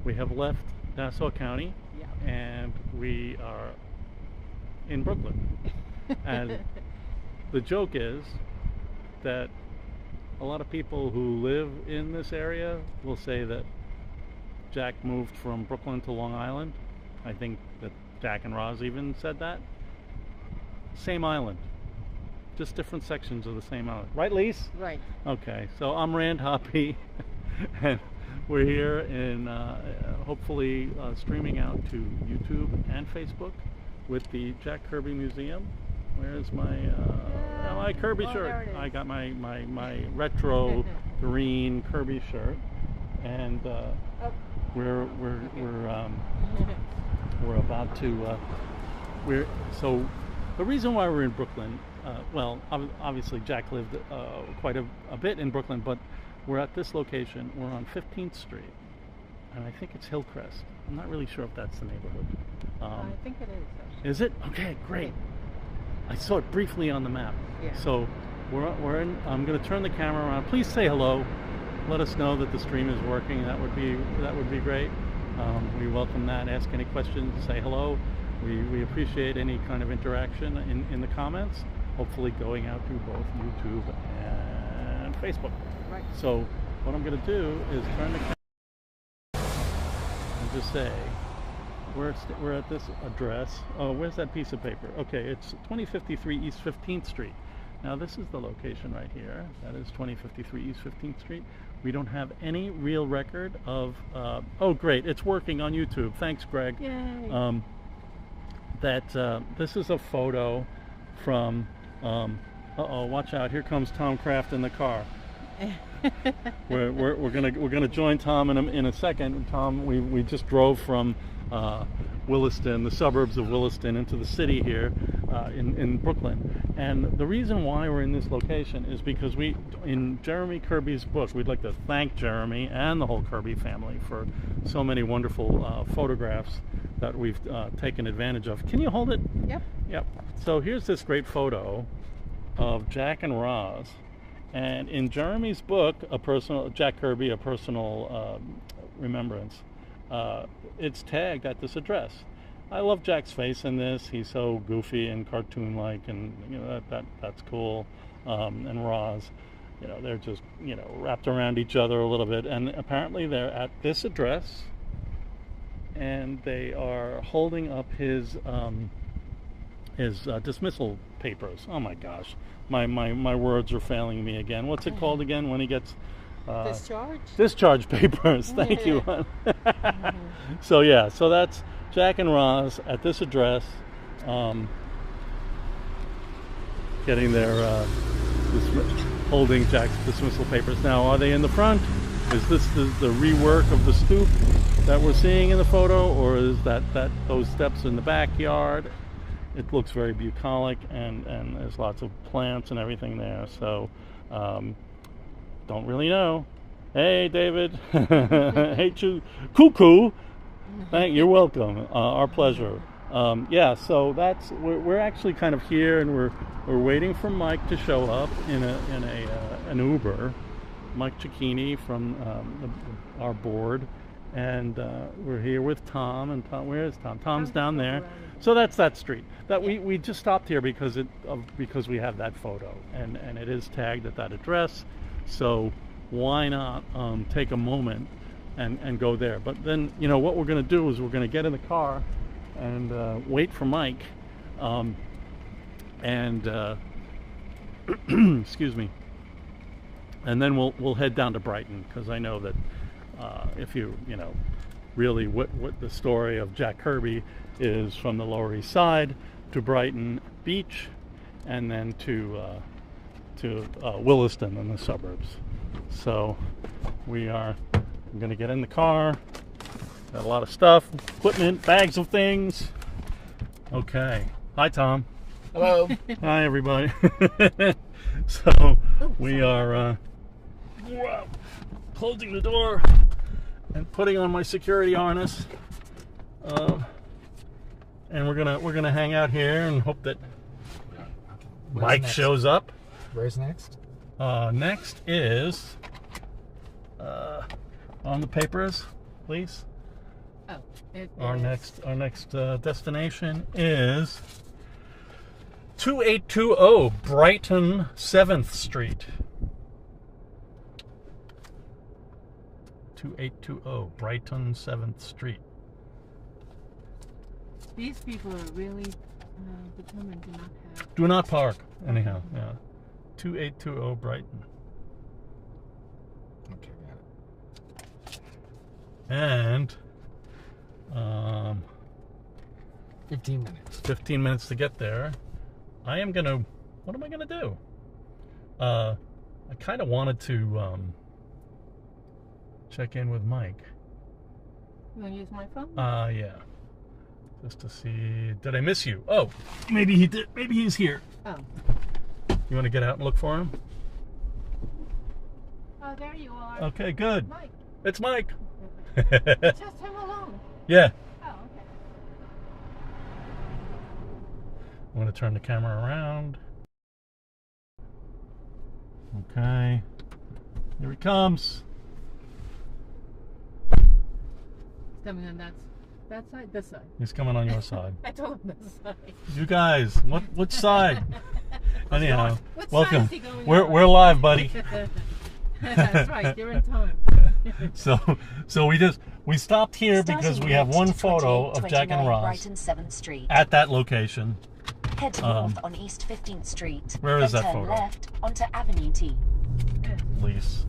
we have left Nassau County, Yeah. and we are in Brooklyn. And the joke is that a lot of people who live in this area will say that Jack moved from Brooklyn to Long Island. I think that Jack and Roz even said that. Same island, just different sections of the same island. Right, Lise? Right. Okay, so I'm Rand Hoppe, and we're here in hopefully streaming out to YouTube and Facebook with the Jack Kirby Museum. Where's my Kirby shirt? There it is. I got my retro green Kirby shirt, and we're about to so the reason why we're in Brooklyn, well, obviously Jack lived quite a bit in Brooklyn, but we're at this location. We're on 15th Street, and I think it's Hillcrest. I'm not really sure if that's the neighborhood. I think it is. Actually. Is it? Okay, great. I saw it briefly on the map. Yeah. So we're in. I'm going to turn the camera around. Please say hello. Let us know that the stream is working. That would be great. We welcome that. Ask any questions. Say hello. We appreciate any kind of interaction in the comments. Hopefully going out to both YouTube and Facebook. Right. So what I'm going to do is turn the camera and just say we're at this address. Oh, where's that piece of paper? Okay, it's 2053 East 15th Street. Now this is the location right here. That is 2053 East 15th Street. We don't have any real record of oh great, it's working on YouTube. Thanks, Greg. Yay. This is a photo from uh-oh, watch out, here comes Tom Kraft in the car. we're gonna join Tom in a second. Tom, we just drove from Williston, the suburbs of Williston, into the city here in Brooklyn. And the reason why we're in this location is because in Jeremy Kirby's book, we'd like to thank Jeremy and the whole Kirby family for so many wonderful photographs that we've taken advantage of. Can you hold it? Yep. Yep. So here's this great photo of Jack and Roz. And in Jeremy's book, Jack Kirby, a personal remembrance, it's tagged at this address. I love Jack's face in this. He's so goofy and cartoon-like, and that's cool. And Roz, they're just wrapped around each other a little bit. And apparently they're at this address, and they are holding up his dismissal papers. Oh my gosh. My words are failing me again. What's it called again when he gets discharge papers? Thank you. So yeah, so that's Jack and Roz at this address, getting their holding Jack's dismissal papers. Now, are they in the front? Is this the rework of the stoop that we're seeing in the photo, or is that those steps in the backyard? It looks very bucolic, and there's lots of plants and everything there, so don't really know. Hey, David. Hey, Cuckoo. You're welcome. Our pleasure. Yeah, so we're actually kind of here, and we're waiting for Mike to show up in an Uber. Mike Cecchini from our board. And we're here with Tom, and Tom, where is Tom? Tom's down there. So that's that street. That we just stopped here because we have that photo, and it is tagged at that address. So why not take a moment and go there? But then what we're going to do is we're going to get in the car and wait for Mike, and excuse me, and then we'll head down to Brighton, because I know that. If really what the story of Jack Kirby is, from the Lower East Side to Brighton Beach, and then to Williston in the suburbs. So I'm going to get in the car. Got a lot of stuff, equipment, bags of things. Okay. Hi, Tom. Hello. Hi, everybody. So we are closing the door and putting on my security harness, and we're gonna hang out here and hope that Mike shows up. Where's next? Next is on the papers, please. Oh, it Our is. next destination is 2820 Brighton 7th Street. 2820 Brighton 7th Street. These people are really determined to not have. Do not park. Anyhow, yeah. 2820 Brighton. Okay, got it. And 15 minutes. 15 minutes to get there. What am I gonna do? I kind of wanted to check in with Mike. You want to use my phone? Yeah. Just to see, did I miss you? Oh, maybe he did. Maybe he's here. Oh. You want to get out and look for him? Oh, there you are. Okay, good. Mike. It's Mike. Just him alone. Yeah. Oh, okay. I'm going to turn the camera around. Okay. Here he comes. He's coming on that side, this side. He's coming on your side. I told him this side. You guys, which side? Anyhow, What welcome. side is he going We're on? live, buddy. That's right. You're in time. So we stopped here because we have one photo of Jack and Roz Brighton 7th Street. at that location. Head north on East 15th Street. Where is then that turn photo? left onto Avenue T. Lise.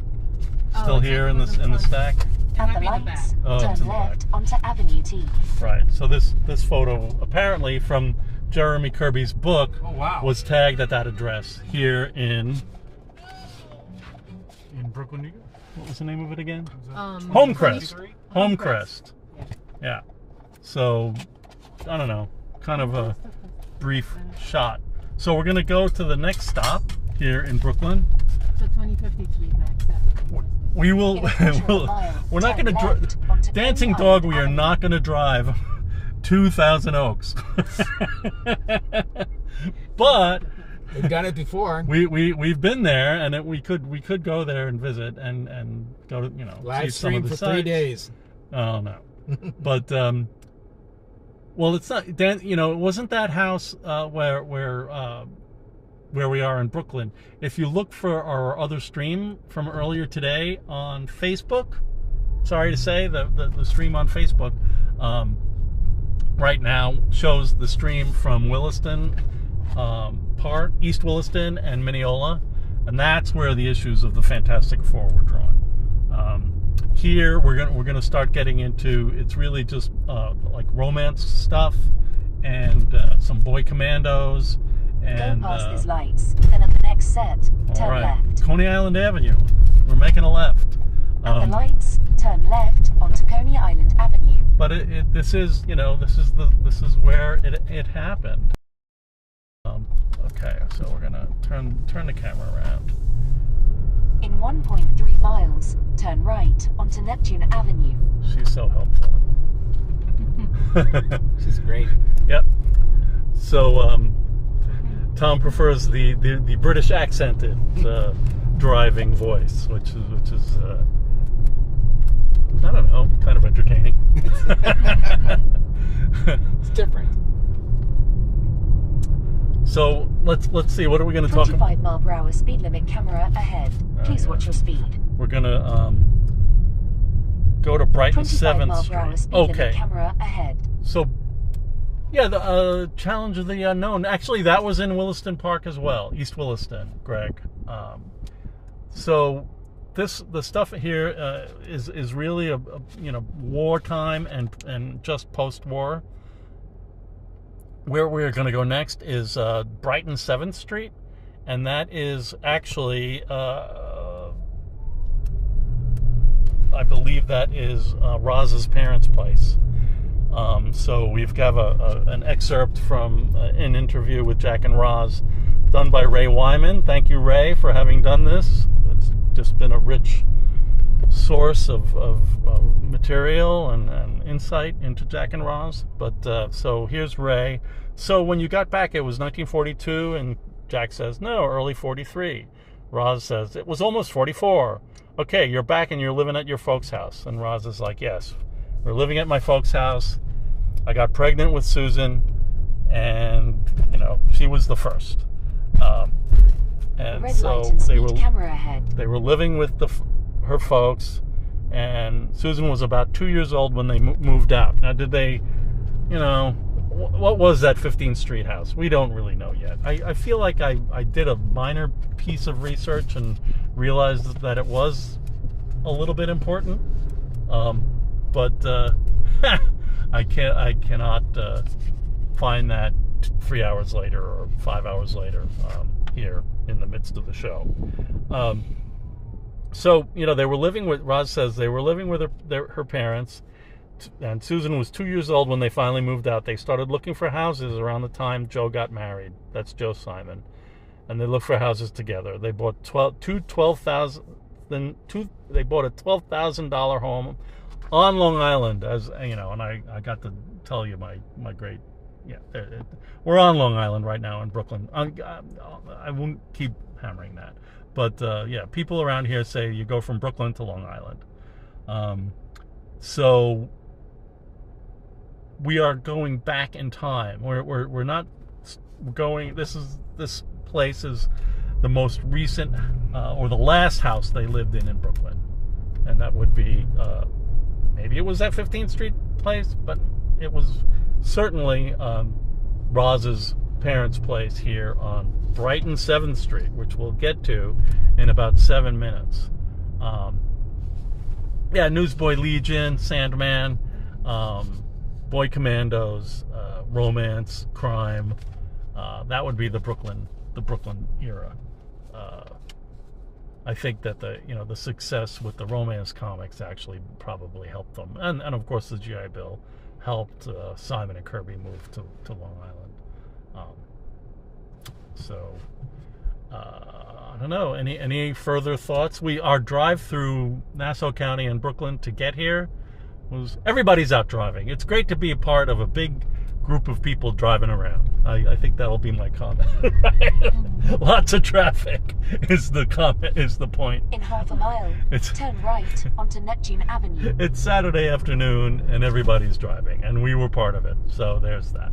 Oh, Still it's here like in it was the front. stack? It At might the be in the lights, back. Oh, it's in turn the left back. onto Avenue T. Right. So this photo, apparently from Jeremy Kirby's book, Oh, wow. was tagged at that address here in Brooklyn, New York. What was the name of it again? Homecrest. 23? Homecrest. Yeah. Yeah. So, I don't know. Kind of a brief shot. So we're going to go to the next stop here in Brooklyn. So 2053 back there. We will. In a quarter of a mile, We're not turn going to left onto Dancing Coney Dog. Island We are Avenue. not going to drive 2,000 Oaks. But We've done it before. we've been there, and we could go there and visit and go to see Live some of stream the for sites. 3 days. Oh no, but well, it's not. Dan, it wasn't that house where we are in Brooklyn. If you look for our other stream from earlier today on Facebook, sorry to say, the stream on Facebook right now shows the stream from Williston Park, East Williston, and Mineola, and that's where the issues of the Fantastic Four were drawn. Here we're gonna start getting into, it's really just like romance stuff and some boy commandos and Go past these lights, then at the next set, turn all right, left. Coney Island Avenue. We're making a left. At the lights, turn left onto Coney Island Avenue. But this is where it happened. Okay, so we're gonna turn the camera around. In 1.3 miles, turn right onto Neptune Avenue. She's so helpful. She's great. Yep. So Tom prefers the British accented driving voice, which is I don't know, kind of entertaining. It's different. So let's see. What are we going to talk about? 25 mile per hour speed limit camera ahead. Please watch your speed. We're going to go to Brighton 25 mile 7th per hour Street. speed limit Okay. camera ahead. So, yeah, the Challenge of the Unknown. Actually, that was in Williston Park as well, East Williston, Greg. So, the stuff here is really a wartime and just post-war. Where we're going to go next is Brighton 7th Street, and that is actually, I believe that is Roz's parents' place. So we've got an excerpt from an interview with Jack and Roz done by Ray Wyman. Thank you, Ray, for having done this. It's just been a rich source of material and insight into Jack and Roz. But so here's Ray. So when you got back, it was 1942, and Jack says, no, early 43. Roz says, it was almost 44. Okay, you're back and you're living at your folks' house. And Roz is like, yes, We were living at my folks' house. I got pregnant with Susan, and she was the first. And Red so light and speed camera ahead. they were living with her folks, and Susan was about 2 years old when they moved out. Now, did they, what was that 15th Street house? We don't really know yet. I feel like I did a minor piece of research and realized that it was a little bit important, but I cannot find that 3 hours later or 5 hours later here in the midst of the show. So they were living with, Roz says they were living with her parents, and Susan was 2 years old when they finally moved out. They started looking for houses around the time Joe got married. That's Joe Simon. And they looked for houses together. They bought they bought a $12,000 home on Long Island, and I got to tell you my great, we're on Long Island right now in Brooklyn. I won't keep hammering that, but people around here say you go from Brooklyn to Long Island. So we are going back in time. We're not going. This place is the most recent or the last house they lived in Brooklyn, and that would be maybe it was that 15th Street place, but it was certainly Roz's parents' place here on Brighton 7th Street, which we'll get to in about 7 minutes. Newsboy Legion, Sandman, Boy Commandos, romance, crime. That would be the Brooklyn era. I think that the success with the romance comics actually probably helped them, and of course the GI Bill helped Simon and Kirby move to Long Island. I don't know. Any further thoughts? Our drive through Nassau County and Brooklyn to get here was, everybody's out driving. It's great to be a part of a big group of people driving around. I think that'll be my comment. Right? Lots of traffic is the point. In half a mile, turn right onto Neptune Avenue. It's Saturday afternoon and everybody's driving, and we were part of it. So there's that.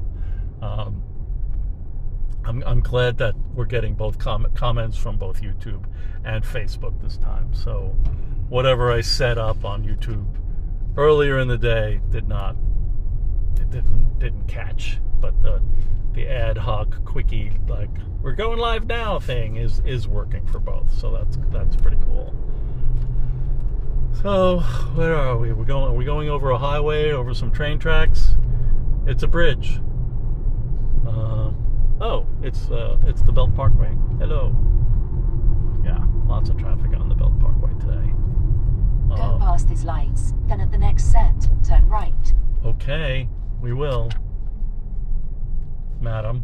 I'm glad that we're getting both comments from both YouTube and Facebook this time. So whatever I set up on YouTube earlier in the day didn't catch, but the ad hoc quickie, like, we're going live now thing is working for both. So that's pretty cool. So where are we? Are we going over a highway, over some train tracks? It's a bridge. It's the Belt Parkway. Hello. Yeah, lots of traffic on the Belt Parkway today. Go past these lights, then at the next set, turn right. Okay, we will, madam.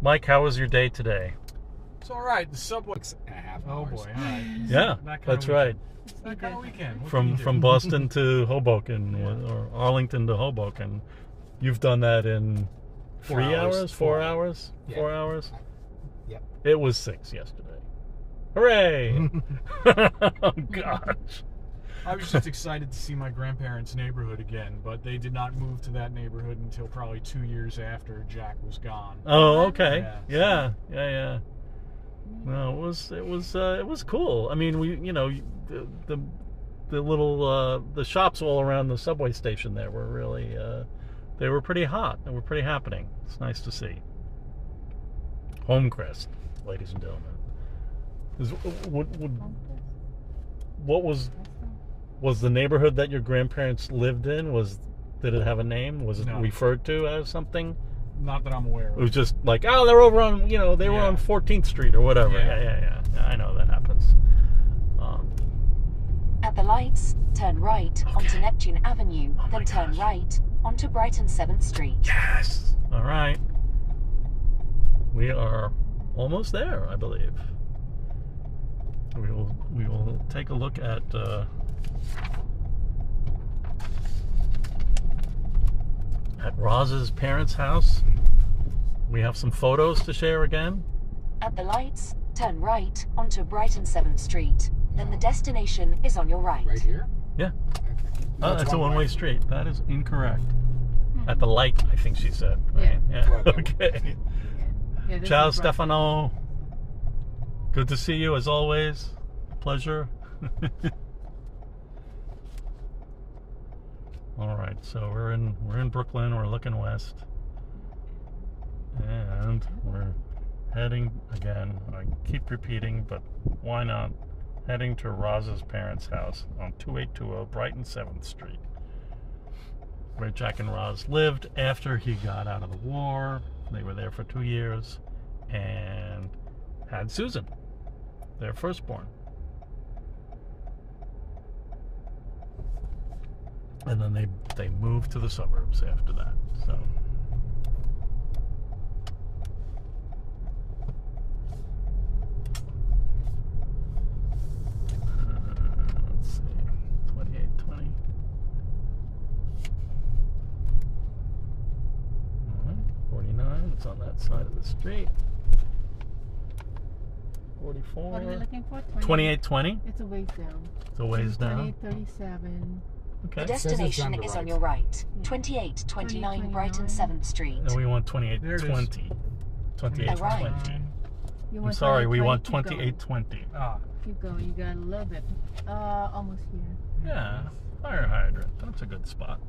Mike, how was your day today? It's all right. The subway. Oh boy! All right. Yeah, that's right. It's that kind of weekend. From Boston to Hoboken, or Arlington to Hoboken. You've done that in 3 hours? 4 hours? Yeah. 4 hours? Yep. It was 6 yesterday. Hooray! Oh, gosh. I was just excited to see my grandparents' neighborhood again, but they did not move to that neighborhood until probably 2 years after Jack was gone. Oh, okay. Yeah. Well, it was cool. I mean, we, the little the shops all around the subway station there were really they were pretty hot. They were pretty happening. It's nice to see. Homecrest, ladies and gentlemen. What was the neighborhood that your grandparents lived in? Did it have a name? Was it referred to as something? Not that I'm aware of. It was just like, they're over on, they were on 14th Street or whatever. Yeah. I know that happens. At the lights, turn right onto Neptune Avenue, then turn right onto Brighton 7th Street. Yes! All right. We are almost there, I believe. We will take a look at Roz's parents' house. We have some photos to share again. At the lights, turn right onto Brighton 7th Street. Then the destination is on your right. Right here? Yeah. Oh, that's a one-way street. That is incorrect. At the light, I think she said. Right? Yeah. Okay. Yeah, this Ciao, is Brighton. Stefano. Good to see you as always. Pleasure. All right, so we're in Brooklyn. We're looking west, and we're heading again. I keep repeating, but why not? Heading to Roz's parents' house on 2820 Brighton 7th Street, where Jack and Roz lived after he got out of the war. They were there for 2 years and had Susan, their firstborn. And then they moved to the suburbs after that. So let's see, 2820. All right, 49. It's on that side of the street. 44. What are we looking for? 2820. It's a ways down. It's a ways down. 2837. Okay. The destination is on your right. 2829 Brighton 7th Street. And we want There it is. 2820. 2820. You I'm want sorry, we 2820? want Keep going. 2820. Ah, Keep going. You got a little bit. Almost here. Yeah, fire hydrant. That's a good spot.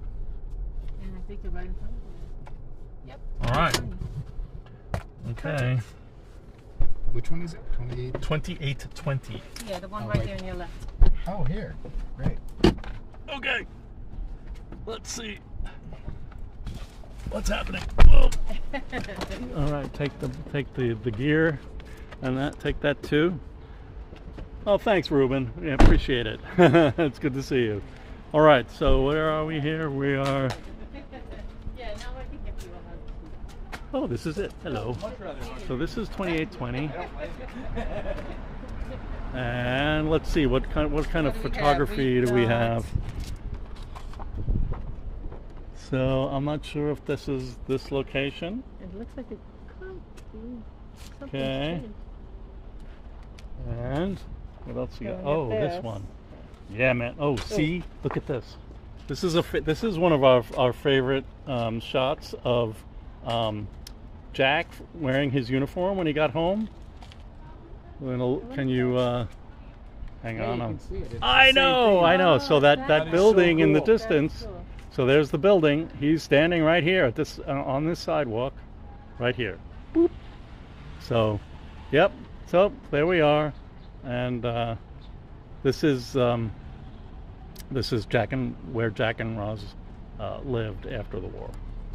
And I think you're right in front of you. Yep. All right. 2820. Okay. Which one is it? 28? 2820. Yeah, the one Oh, right wait. there on your left. Oh, here. Great. Okay. Let's see. What's happening? Whoa. All right, take the gear and take that too. Oh, thanks, Ruben. Yeah, appreciate it. It's good to see you. All right, so where are we here? We are. Yeah, now I think if you will have. Oh, this is it. Hello. So this is 2820. And let's see what kind of photography do we have. So I'm not sure if this is this location. It looks like it could be something. Okay. strange. And what else you got? Going Oh, at this this. one. Yeah, man. Oh, see, look at this. This is one of our favorite shots of Jack wearing his uniform when he got home. Can you hang Yeah, on? you can see it. It's I the same know, thing. I know. So that That is building so in the cool. distance. Cool. So there's the building. He's standing right here at this on this sidewalk, right here. Boop. So, yep. So there we are, and this is where Jack and Roz lived after the war.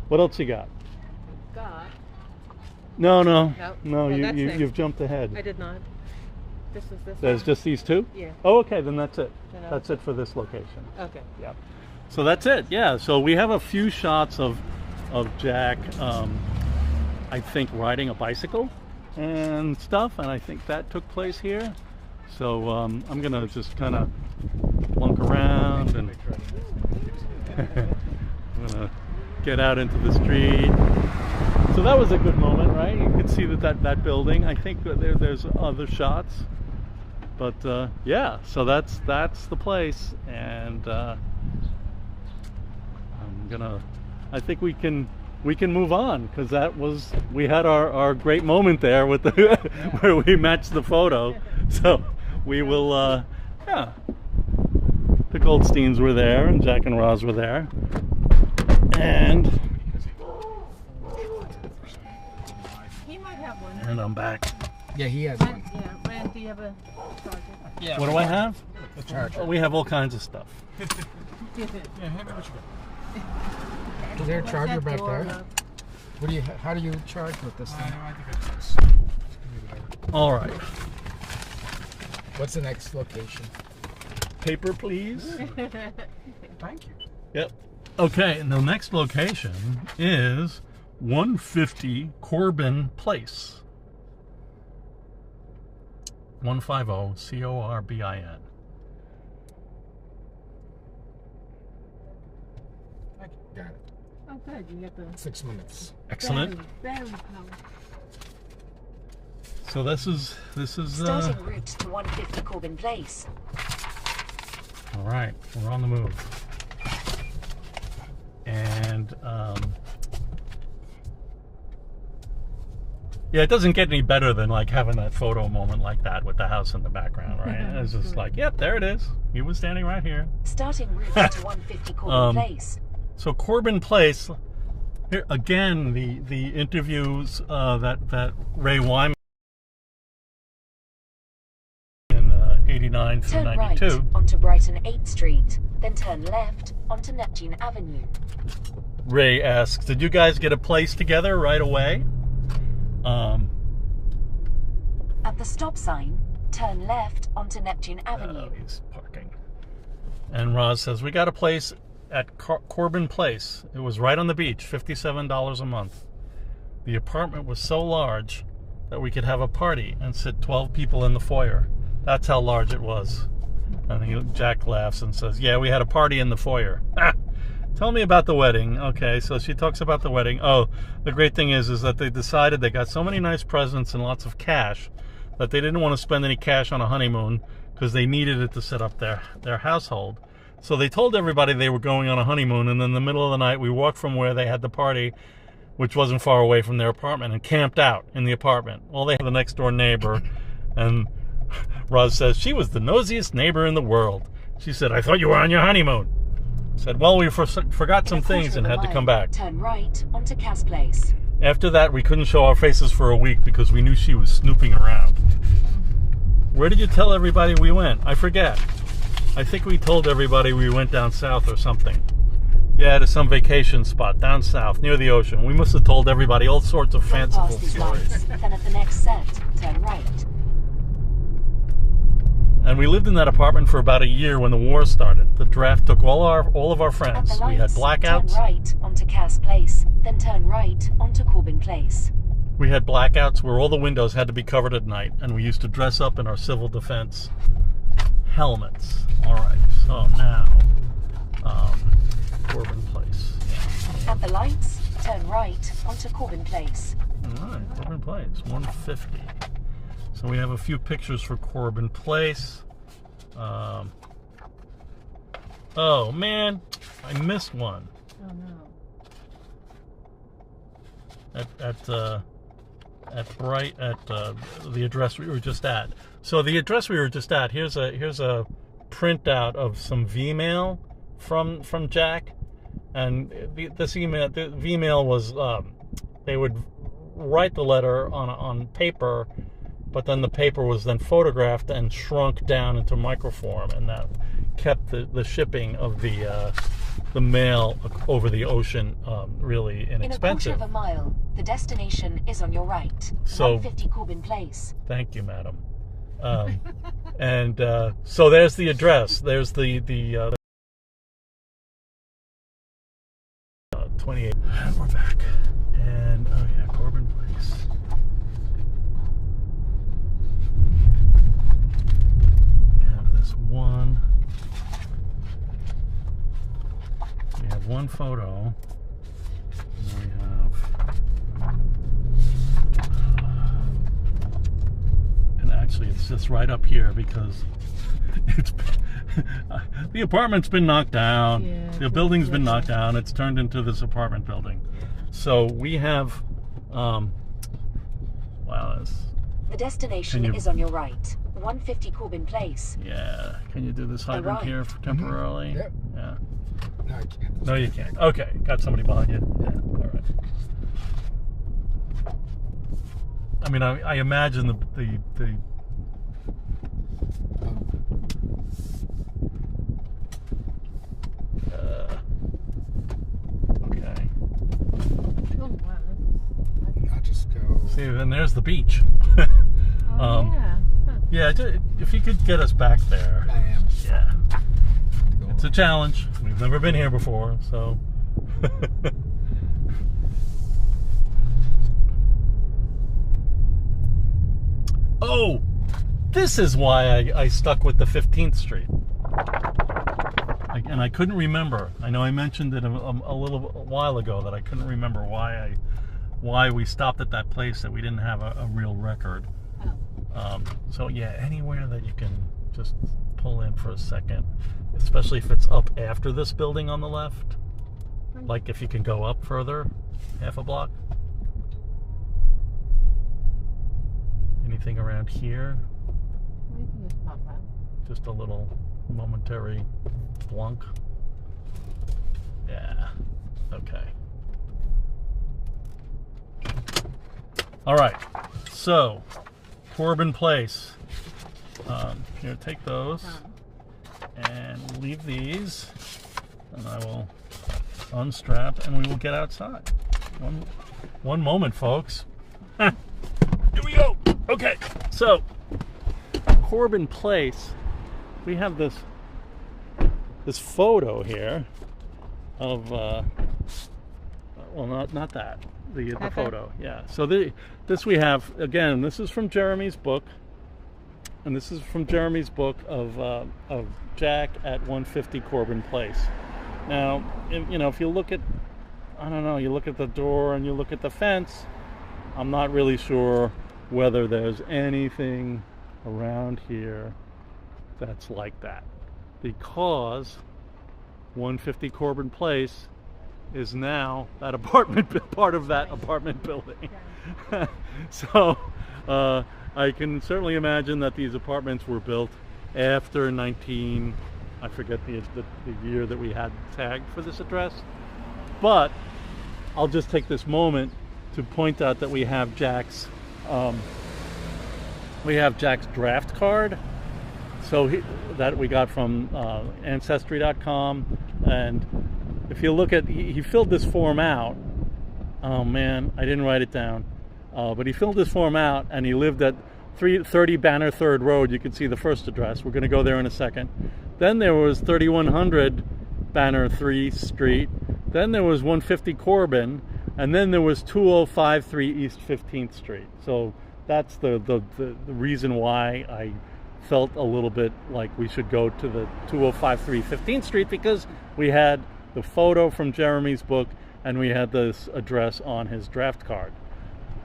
What else you got? God. No. Nope. No. Well, that's next. You've jumped ahead. I did not. This is this There's one? just these two. Yeah. Oh, okay. Then that's it. Then That's it for this location. Okay. Yeah. So that's it. Yeah. So we have a few shots of Jack, I think, riding a bicycle and stuff, and I think that took place here. So I'm gonna just kind of lunk around and I'm gonna get out into the street. So that was a good moment, right? You could see that building. I think that there's other shots, but yeah. So that's the place, and I think we can move on, because we had our great moment there with the where we matched the photo. So we will yeah. The Goldsteins were there and Jack and Roz were there. And He might have one. I'm back. Yeah, he has one. Yeah, Rand, do you have a charger? yeah. What do I have? The charger. Oh, we have all kinds of stuff. Yeah, hand me what you got. Is there a What's charger that back door there? up? What do you? How do you charge with this thing? I think it's this. Just give me whatever. All right. What's the next location? Paper, please. Thank you. Yep. Okay, and the next location is 150 Corbin Place. 150 Corbin. Got it. Oh, good. You got the 6 minutes. Excellent. very powerful. So this is Starting route to 150 Corbin Place. all right. We're on the move. And yeah, it doesn't get any better than like having that photo moment like that with the house in the background, right? It's just like, yep, there it is. He was standing right here. Starting route to 150 Corbin Place. So Corbin Place, here again, the interviews that Ray Wyman in 89 through Turn 92. right onto Brighton 8th Street, then turn left onto Neptune Avenue. Ray asks, did you guys get a place together right away? At the stop sign, turn left onto Neptune Avenue. Oh, he's parking. And Roz says, we got a place at Corbin Place. It was right on the beach, $57 a month. The apartment was so large that we could have a party and sit 12 people in the foyer. That's how large it was. And Jack laughs and says, yeah, we had a party in the foyer. Tell me about the wedding. Okay, so she talks about the wedding. Oh, the great thing is that they decided they got so many nice presents and lots of cash that they didn't want to spend any cash on a honeymoon because they needed it to set up their household. So they told everybody they were going on a honeymoon, and in the middle of the night, we walked from where they had the party, which wasn't far away from their apartment, and camped out in the apartment. Well, they had the next door neighbor, and Roz says, she was the nosiest neighbor in the world. She said, I thought you were on your honeymoon. Said, well, we forgot some things and had to come back. Turn right onto Cass Place. After that, we couldn't show our faces for a week because we knew she was snooping around. Where did you tell everybody we went? I forget. I think we told everybody we went down south or something. Yeah, to some vacation spot down south near the ocean. We must have told everybody all sorts of fanciful Past these stories. lights, then at the next set, turn right. And we lived in that apartment for about a year when the war started. The draft took all of our At friends. the We had lights, blackouts. turn right onto Cass Place, then turn right onto Corbin Place. We had blackouts where all the windows had to be covered at night, and we used to dress up in our civil defense helmets. All right, so now Corbin Place. At the lights, turn right onto Corbin Place. All right, Corbin Place, 150. So we have a few pictures for Corbin Place. Oh man, I missed one. Oh no. At the address we were just at. So the address we were just at, here's a printout of some V-mail from Jack, and the V-mail was they would write the letter on paper, but then the paper was then photographed and shrunk down into microform, and that kept the shipping of the mail over the ocean really inexpensive. In a quarter of a mile, the destination is on your right. So 150 Corbin Place. Thank you, madam. And so there's the address. There's the 28. And we're back. And oh yeah, Corbin Place. We have this one. We have one photo. And we have. And actually, it's just right up here because it's the apartment's been knocked down. Yeah, The building's been knocked down. It's turned into this apartment building. So we have. Wow, that's. The destination is on your right. 150 Corbin Place. Yeah. Can you do this hydrant Arrived. here temporarily? Yep. Yeah. No, I can't. No, you can't. Okay, got somebody behind you. Yeah. All right. I mean, I imagine the okay. Oh wow. I'll just go. See, then there's the beach. Oh yeah. Huh. Yeah, if you could get us back there. I am. Yeah. It's a challenge. We've never been here before, so. Oh, this is why I stuck with the 15th Street. And I couldn't remember. I know I mentioned it a little while ago that I couldn't remember why we stopped at that place, that we didn't have a real record. Oh. So yeah, anywhere that you can just pull in for a second, especially if it's up after this building on the left. Like if you can go up further, half a block. Anything around here? We can just pop out. Just a little momentary blunk. Yeah. Okay. All right. So, Corbin Place. Here, take those and leave these, and I will unstrap, and we will get outside. One moment, folks. Here we go. Okay. So, Corbin Place. We have this photo here of well, not that, the photo, yeah. So this we have, again, this is from Jeremy's book, and this is from Jeremy's book of Jack at 150 Corbin Place. Now, you know, if you look at, I don't know, you look at the door and you look at the fence, I'm not really sure whether there's anything around here that's like that, because 150 Corbin Place is now that apartment, part of that apartment building. So I can certainly imagine that these apartments were built after I forget the year that we had tagged for this address, but I'll just take this moment to point out that we have Jack's draft card. So that we got from Ancestry.com, and if you look at, he filled this form out. Oh man, I didn't write it down, but he filled this form out, and he lived at 330 Banner 3rd Road. You can see the first address. We're going to go there in a second. Then there was 3100 Banner 3 Street. Then there was 150 Corbin, and then there was 2053 East 15th Street. So that's the reason why I felt a little bit like we should go to the 2053 15th Street, because we had the photo from Jeremy's book and we had this address on his draft card.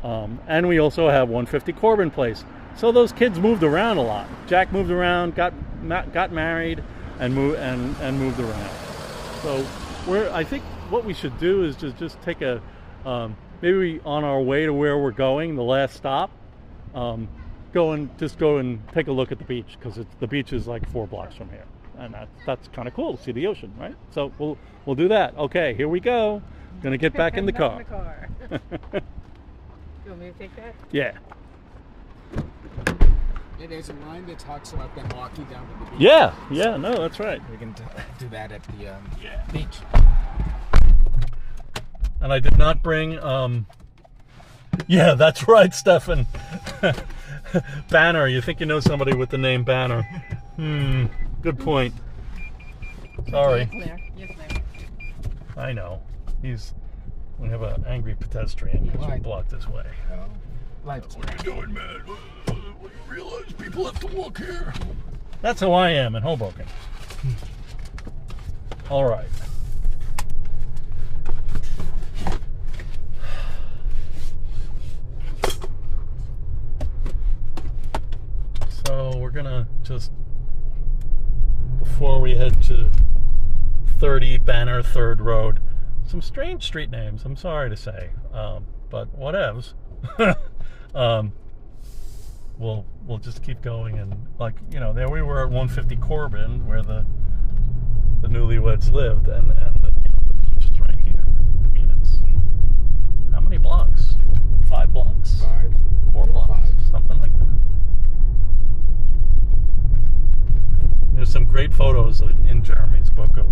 And we also have 150 Corbin Place. So those kids moved around a lot. Jack moved around, got married, and moved around. So I think what we should do is just take a maybe on our way to where we're going, the last stop. Go and take a look at the beach, because the beach is like 4 blocks from here, and that's kind of cool to see the ocean, right? So we'll do that. Okay, here we go. Gonna get back in the car. You want me to take that? Yeah. Yeah, there's a line that talks about them walking down to the beach. Yeah, no, that's right. We can do that at the beach. And I did not bring, yeah, that's right, Stefan. Banner, you think you know somebody with the name Banner. Good point. Sorry. You're clear. I know. We have an angry pedestrian because we blocked his way. What are you doing, man? You realize people have to walk here. That's how I am in Hoboken. All right. So we're gonna just, before we head to 30 Banner 3rd Road, some strange street names, I'm sorry to say, but whatevs. We'll just keep going, and like, you know, there we were at 150 Corbin, where the newlyweds lived, and the beach is right here. I mean, it's how many blocks? 5 blocks? 4 blocks? Something like that. There's some great photos in Jeremy's book of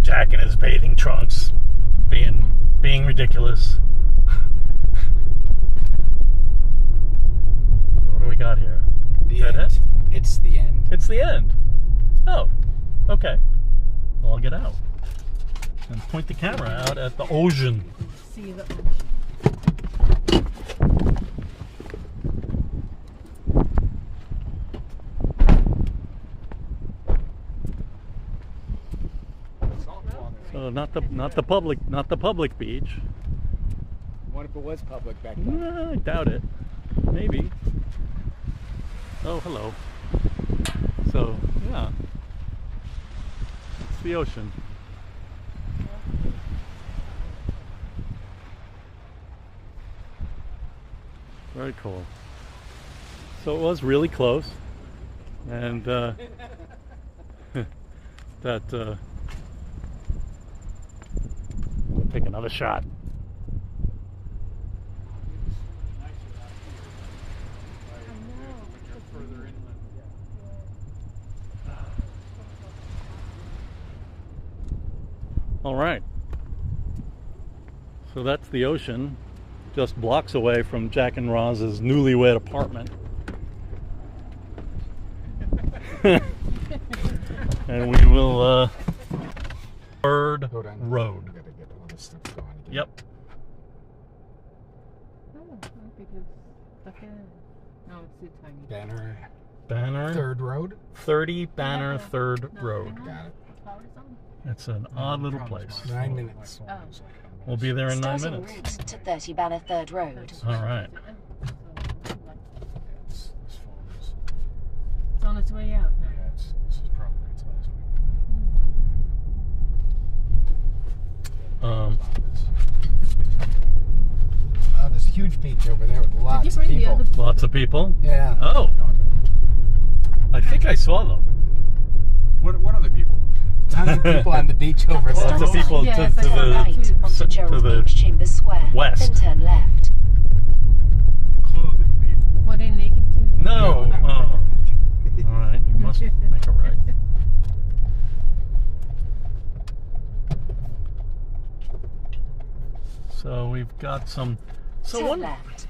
Jack in his bathing trunks being ridiculous. What do we got here? The Is that end. it? It's the end. It's the end. Oh, okay. Well, I'll get out and point the camera out at the ocean. See the So not the public beach. What if it was public back then? I doubt it. Maybe. Oh, hello. So yeah, it's the ocean. Very cool. So it was really close, and that we'll take another shot. All right. So that's the ocean, just blocks away from Jack and Roz's newlywed apartment. And we will Third Road. Gotta get all this stuff going again. Yep. Oh, because okay. No, it's too tiny. Banner. Third Road. 30 Banner Third Road. Got it. It's an odd little place. 9 minutes. Oh. We'll be there in 9 Starting minutes. route to 30 Banner Third Road. All right. This phone is. It's on its way out. Yeah, this is probably its last week. Oh, there's a huge beach over there with lots of bring the people. other- Lots of people. Yeah. Oh, I think I saw them. What other people? Tons of people on the beach over Lots there. of people Yeah, to it's like Turn right the onto Gerald the Beach Chambers Square. west. Then turn left. Clothing people. Were they naked too? no. Oh. All right, you must make a right. So we've got some. So Turn one. left.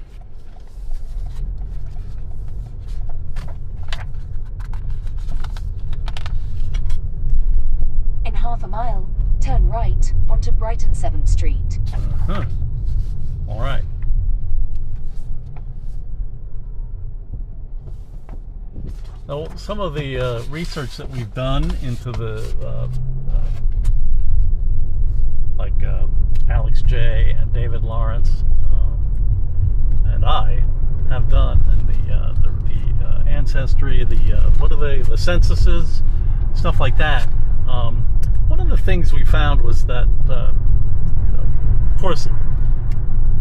In half a mile, turn right onto Brighton 7th Street. Huh. All right. Now, some of the research that we've done into the, Alex J. and David Lawrence and I have done in the ancestry, the censuses, stuff like that. One of the things we found was that, of course, it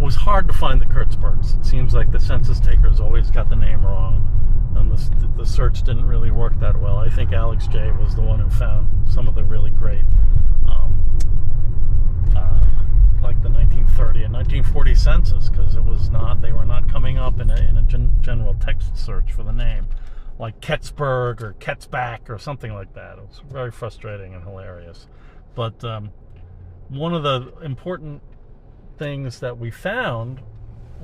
was hard to find the Kurtzbergs. It seems like the census takers always got the name wrong, and the search didn't really work that well. I think Alex J. was the one who found some of the really great, like the 1930 and 1940 census, because they were not coming up in a general text search for the name, like Kurtzberg or Kurtzberg or something like that. It was very frustrating and hilarious. But one of the important things that we found,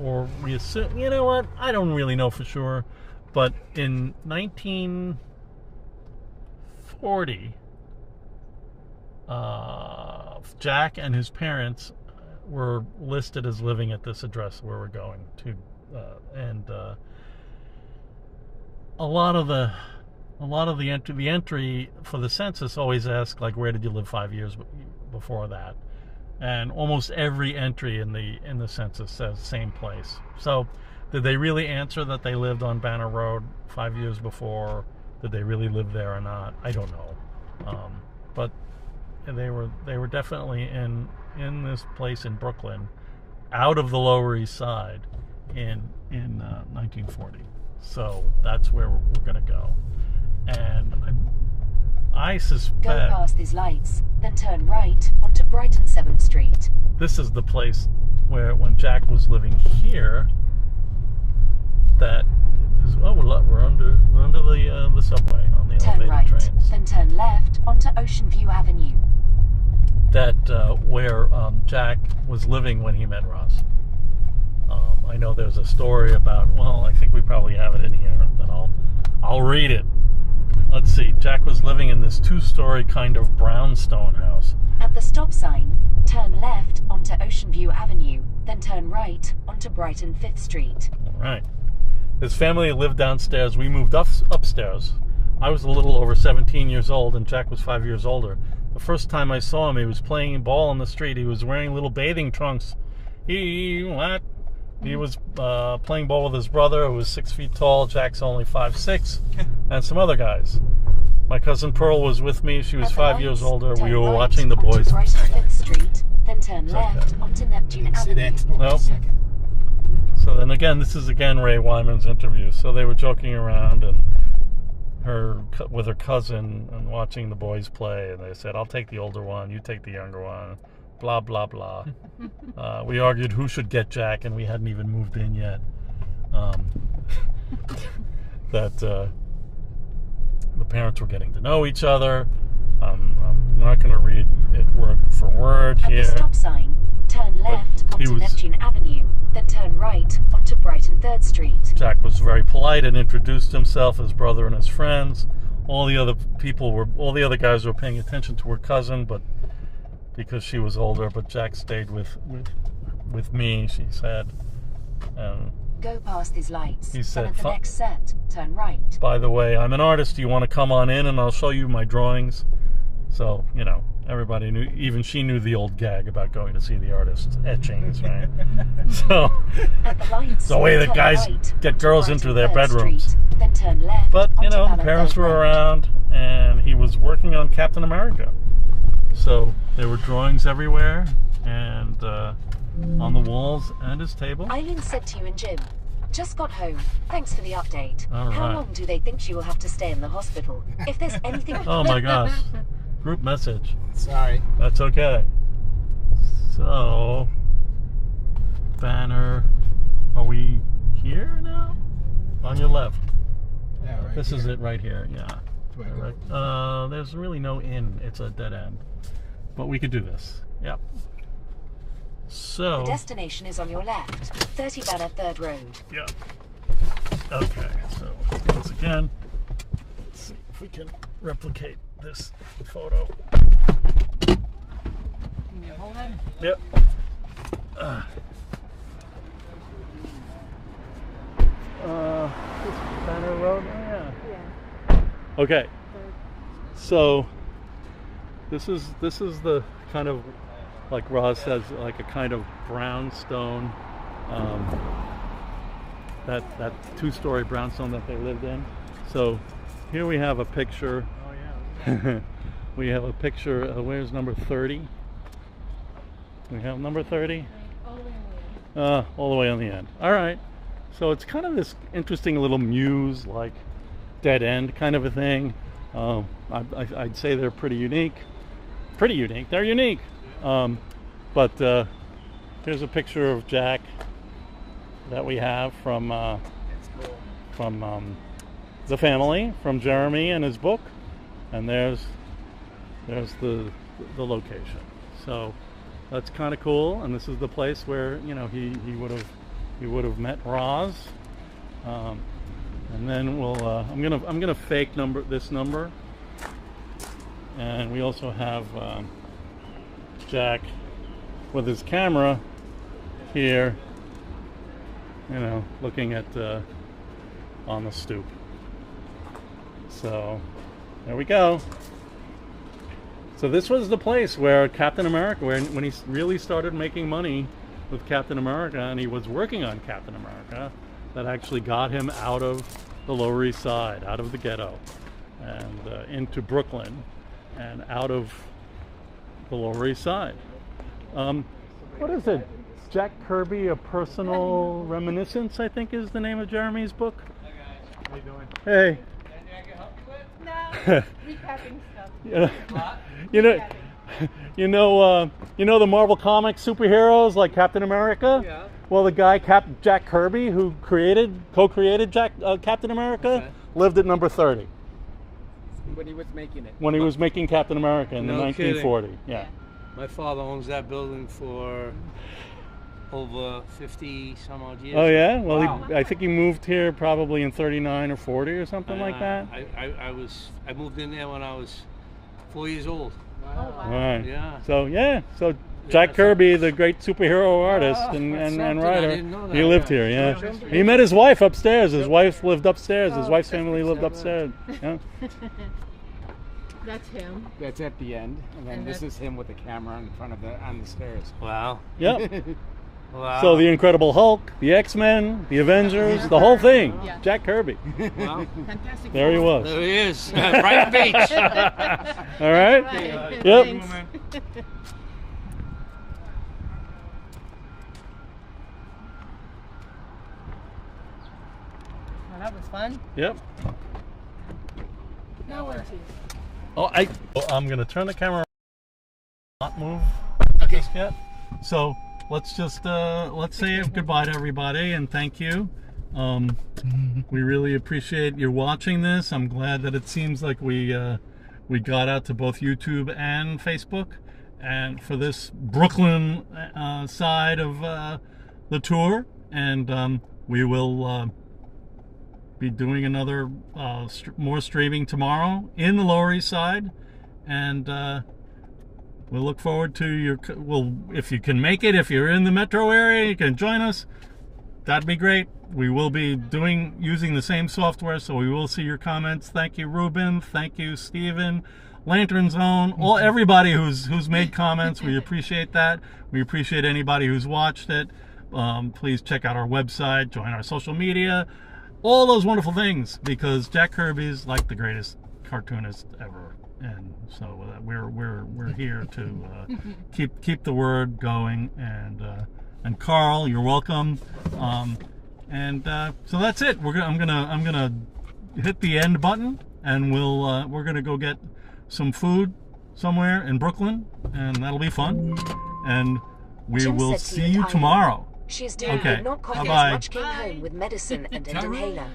or we assume, you know what, I don't really know for sure, but in 1940, Jack and his parents were listed as living at this address where we're going to, and a lot of the entry for the census always asks, like, where did you live 5 years before that? And almost every entry in the census says same place. So did they really answer that they lived on Banner Road 5 years before? Did they really live there or not? I don't know. But they were definitely in this place in Brooklyn, out of the Lower East Side, in 1940. So that's where we're going to go. And I suspect... Go past these lights, then turn right onto Brighton 7th Street. This is the place where, when Jack was living here, that is... Oh, we're under the subway on the Turn elevated right, trains. then turn left onto Ocean View Avenue. That where Jack was living when he met Roz. I know there's a story about, well, I think we probably have it in here, then I'll read it. Let's see. Jack was living in this 2-story kind of brownstone house. At the stop sign, turn left onto Ocean View Avenue, then turn right onto Brighton 5th Street. All right. His family lived downstairs. We moved upstairs. I was a little over 17 years old, and Jack was 5 years older. The first time I saw him, he was playing ball on the street. He was wearing little bathing trunks. He was playing ball with his brother, who was 6 feet tall. Jack's only 5'6", and some other guys. My cousin Pearl was with me. She was 5 years older. We were watching the boys. Brighton 5th Street, then turn left onto Neptune Avenue. Nope. So then again, this is again Ray Wyman's interview. So they were joking around and with her cousin and watching the boys play, and they said, "I'll take the older one, you take the younger one." Blah blah blah. We argued who should get Jack, and we hadn't even moved in yet. That the parents were getting to know each other. I'm not going to read it word for word At here. the stop sign, turn left onto Neptune Avenue, then turn right onto Brighton 3rd Street. Jack was very polite and introduced himself, his brother and his friends. All the other guys were paying attention to her cousin, but because she was older. But Jack stayed with me, she said. Go past these lights. He said, then at the next set, turn right. "By the way, I'm an artist. Do you want to come on in and I'll show you my drawings?" So, everybody knew, even she knew the old gag about going to see the artist's etchings, right? So, At the lights, the way that turn guys right get onto girls Brighton into their 3rd bedrooms. Street, then turn left But, onto the parents were Road. around, and he was working on Captain America. So, there were drawings everywhere, and on the walls and his table. Eileen said to you and Jim, "Just got home. Thanks for the update. All How right. long do they think you will have to stay in the hospital? If there's anything..." Oh my gosh. Group message. Sorry. That's okay. So, banner. Are we here now? On your left. Yeah, right. This is it right here, yeah. Do I go? Right. There's really no inn. It's a dead end. But we could do this. Yep. So. The destination is on your left, 30 Banner 3rd Road. Yeah. Okay, so once again, let's see if we can replicate this photo. Can you hold it? Yep. This Banner Road? Oh, yeah. Okay. So this is the kind of, like Roz says, like a kind of brownstone, that two-story brownstone that they lived in. So here we have a picture. Oh yeah. We have a picture. Where's number 30? We have number 30. All the way on the end. All right. So it's kind of this interesting little muse, like dead end kind of a thing. I'd say they're pretty unique. Pretty unique. They're unique. But here's a picture of Jack that we have from the family, from Jeremy and his book, and there's the location. So that's kind of cool. And this is the place where he would have met Roz. And then we'll I'm gonna fake this number, and we also have Jack with his camera here, looking at on the stoop. So there we go. So this was the place where Captain America, when he really started making money with Captain America, and he was working on Captain America, that actually got him out of the Lower East Side, out of the ghetto, and into Brooklyn, and out of the Lower East Side. What is it? Jack Kirby, A Personal Reminiscence, I think is the name of Jeremy's book. How you doing? Hey. No, recapping stuff. You know the Marvel Comics superheroes like Captain America? Yeah. Well, the guy Jack Kirby, who co-created Captain America, Okay. lived at number 30 When he was making it. when he was making Captain America in the No 1940. kidding. Yeah. My father owns that building for over 50 some odd years. Oh yeah. Well, Wow. I think he moved here probably in 39 or 40 or something like that. I moved in there when I was 4 years old. Oh, wow. Right. Yeah. So Jack so- Kirby, the great superhero artist and something. I writer, didn't know that. he lived here. Yeah. He met his wife upstairs. His wife lived upstairs. His wife's family lived upstairs. Yeah. That's him. That's at the end, and then And this that's- is him with the camera in front of on the stairs. Wow. Yep. Wow. So the Incredible Hulk, the X-Men, the Avengers, the whole thing. Yeah. Jack Kirby. Wow. Fantastic. There he was. There he is. Brighton Beach. All right. Right. Yep. Thanks. that was fun. Yep. Now where to? Oh, I'm gonna turn the camera. Not move. Okay. Just yet. So let's just let's say goodbye to everybody and thank you. We really appreciate you watching this. I'm glad that it seems like we got out to both YouTube and Facebook, and for this Brooklyn side of the tour, and we will be doing another more streaming tomorrow in the Lower East Side, and we'll look forward to your. Well, if you can make it, if you're in the metro area, you can join us. That'd be great. We will be using the same software, so we will see your comments. Thank you, Ruben. Thank you, Steven. Lantern Zone, everybody who's made comments. We appreciate that. We appreciate anybody who's watched it. Please check out our website, join our social media, all those wonderful things, because Jack Kirby's like the greatest cartoonist ever, and so we're here to keep the word going. And Carl, you're welcome. So that's it. I'm gonna hit the end button, and we're gonna go get some food somewhere in Brooklyn, and that'll be fun. And we Jim will said to see you you that tomorrow. She's doing Okay. good, not coffee Bye-bye. as much came home with medicine and an inhaler.